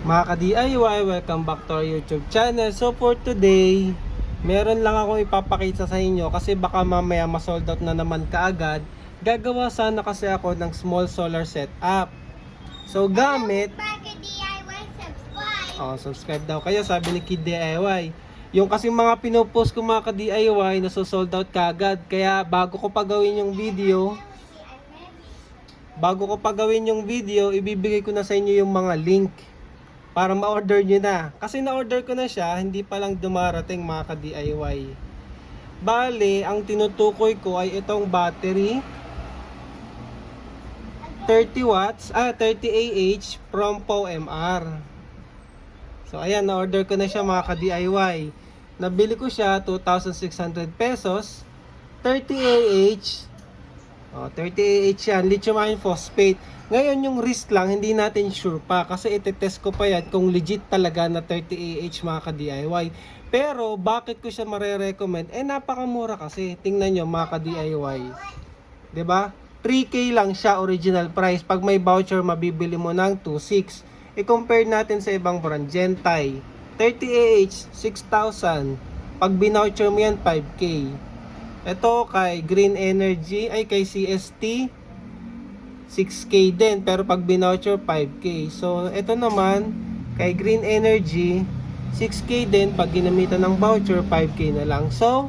Mga ka-DIY, welcome back to our YouTube channel. So for today, meron lang akong ipapakita sa inyo kasi baka mamaya ma-sold out na naman kaagad. Gagawa sana kasi ako ng small solar setup. So gamit, DIY, subscribe. subscribe daw kayo, sabi ni Kid DIY. Yung kasi mga pinopost ko mga ka-DIY, naso-sold out kaagad. Kaya bago ko pa gawin yung video, ibibigay ko na sa inyo yung mga link para ma-order nyo na. Kasi na-order ko na siya, hindi pa lang dumarating mga ka-DIY. Bale, ang tinutukoy ko ay itong battery. 30 watts, 30 Ah from POMR. So ayan, na-order ko na siya mga ka-DIY. Nabili ko siya 2,600 pesos. 30 Ah, 30 Ah yan, lithium iron phosphate. Ngayon yung risk lang, hindi natin sure pa kasi itetest ko pa yan kung legit talaga na 30 Ah mga ka-DIY. Pero bakit ko siya mare-recommend? Napakamura kasi. Tingnan nyo mga ka-DIY. 'Di ba? 3K lang siya original price. Pag may voucher, mabibili mo ng 2,600. I-compare natin sa ibang brand, Gentile. 30 Ah, 6,000. Pag binoucher mo yan, 5K. Ito kay Green Energy, kay CST, 6K din, pero pag binoucher 5K. So ito naman kay Green Energy 6K din, pag ginamitan ng voucher 5K na lang. So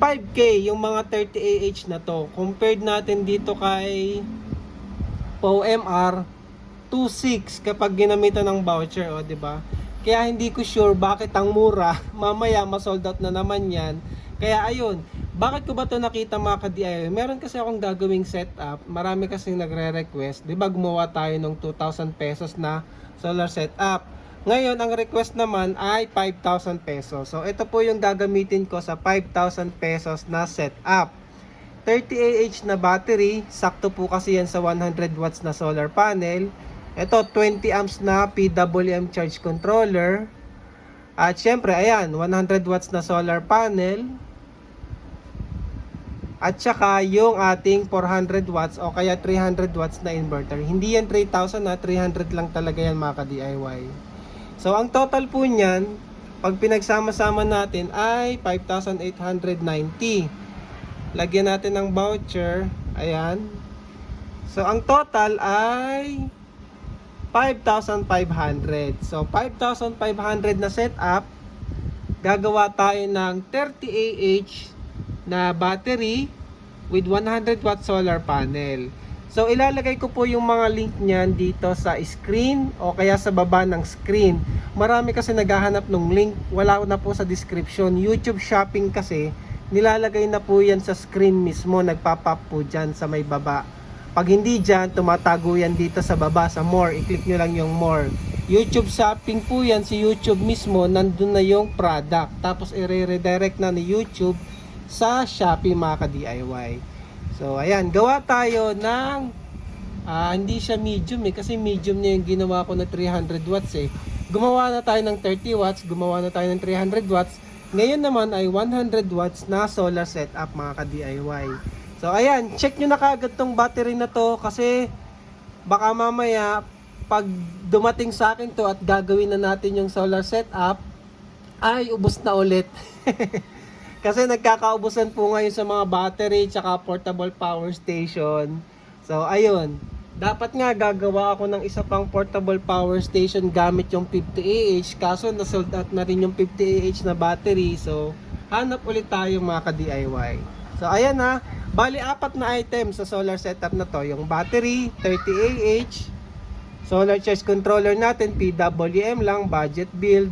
5K yung mga 30 Ah na to. Compared natin dito kay POMR 2,600 kapag ginamitan ng voucher, di ba? Kaya hindi ko sure bakit ang mura. Mamaya ma-sold out na naman 'yan. Kaya ayun, bakit ko ba ito nakita mga ka-DIY? Meron kasi akong gagawing setup. Marami kasing nagre-request. Di ba gumawa tayo ng 2,000 pesos na solar setup. Ngayon, ang request naman ay 5,000 pesos. So, ito po yung gagamitin ko sa 5,000 pesos na setup. 30 Ah na battery. Sakto po kasi yan sa 100 watts na solar panel. Ito, 20 amps na PWM charge controller. At syempre, ayan, 100 watts na solar panel. At saka yung ating 400 watts o kaya 300 watts na inverter. Hindi yan 3,000 na, 300 lang talaga yan mga ka-DIY. So ang total po niyan, pag pinagsama-sama natin ay 5,890. Lagyan natin ng voucher. Ayan. So ang total ay 5,500. So 5,500 na setup. Gagawa tayo ng 30 Ah na battery with 100 watt solar panel. So ilalagay ko po yung mga link niyan dito sa screen o kaya sa baba ng screen. Marami kasi naghahanap ng link, wala na po sa description. YouTube Shopping kasi nilalagay na po yan sa screen mismo, nagpop-up po dyan sa may baba. Pag hindi dyan, tumatago yan dito sa baba sa more. I-click nyo lang yung more. YouTube Shopping po yan, si YouTube mismo, nandun na yung product. Tapos i-redirect na ni YouTube sa Shopee mga ka-DIY. So ayan, gawa tayo ng hindi siya medium kasi medium niya yung ginawa ko na 300 watts Gumawa na tayo ng 30 watts, gumawa na tayo ng 300 watts. Ngayon naman ay 100 watts na solar setup mga ka-DIY. So ayan, check nyo na kaagad tong battery na to kasi baka mamaya pag dumating sa akin to at gagawin na natin yung solar setup ay ubos na ulit. Kasi nagkakaubusan po ngayon sa mga battery tsaka portable power station. So ayun, dapat nga gagawa ako ng isa pang portable power station gamit yung 50 Ah. Kaso na-sold out na rin yung 50 Ah na battery. So hanap ulit tayo mga ka-DIY. So ayan na, bali 4 na items sa solar setup na to. Yung battery, 30 Ah, solar charge controller natin, PWM lang, budget build,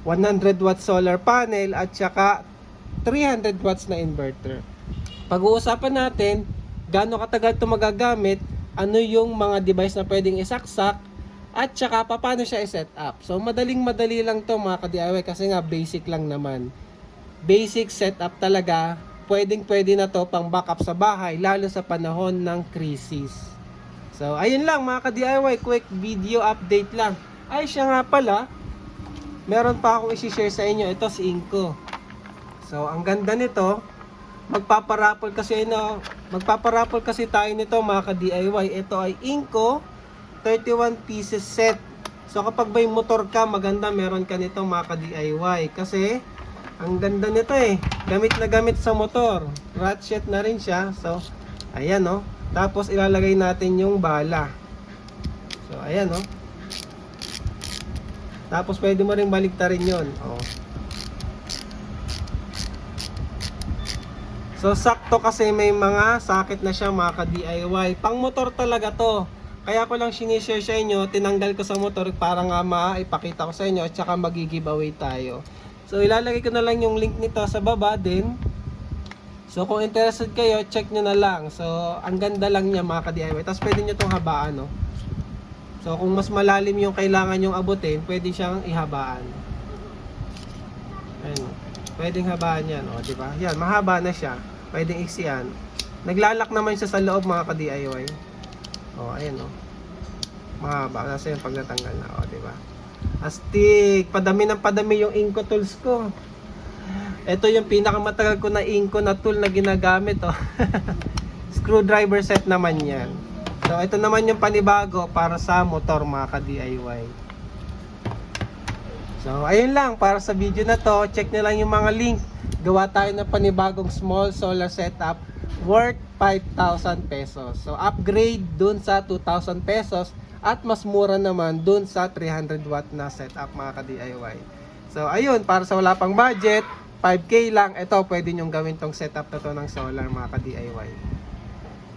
100 watt solar panel at saka 300 watts na inverter. Pag-uusapan natin, gaano katagal ito magagamit, ano yung mga device na pwedeng isaksak, at saka paano siya i-set up. So madali lang to mga ka-DIY kasi nga basic lang naman. Basic setup talaga, pwede na to pang backup sa bahay, lalo sa panahon ng crisis. So ayun lang mga ka-DIY, quick video update lang. Ay siya nga pala, meron pa akong i-share sa inyo, ito si Inco. So, ang ganda nito, magpaparapol kasi tayo nito mga ka-DIY. Ito ay Inco 31 pieces set. So kapag may motor ka, maganda meron ka nito mga ka-DIY. Kasi ang ganda nito eh. Gamit na gamit sa motor. Ratchet na rin siya. So ayan oh. Tapos ilalagay natin yung bala. So ayan oh. Tapos pwede mo rin baliktarin yon. Oh. So sakto kasi may mga sakit na siya mga ka-DIY. Pang motor talaga to. Kaya ko lang sinishare sa inyo, tinanggal ko sa motor para nga maipakita ko sa inyo at saka mag-giveaway tayo. So ilalagay ko na lang yung link nito sa baba din. So kung interested kayo, check nyo na lang. So ang ganda lang niya mga ka-DIY. Tapos pwede nyo itong habaan. No? So kung mas malalim yung kailangan yung abutin, pwede siyang ihabaan. Ayan. Pwedeng habaan yan. O, diba? Yan, mahaba na siya. Pwedeng iksian. Naglalak naman siya sa loob mga ka-DIY. O, ayan o. Mahaba. Nasa yung pagtatanggal na. O, diba? Astig. Padami ng padami yung Inco tools ko. Ito yung pinakamatagal ko na Inco na tool na ginagamit. O. Screwdriver set naman yan. So, ito naman yung panibago para sa motor mga ka-DIY. So, ayun lang. Para sa video na to, check nyo lang yung mga link. Gawa tayo ng panibagong small solar setup worth 5,000 pesos. So, upgrade dun sa 2,000 pesos at mas mura naman dun sa 300 watt na setup mga ka-DIY. So, ayun. Para sa wala pang budget, 5K lang. Ito, pwede nyong gawin tong setup na to ng solar mga ka-DIY.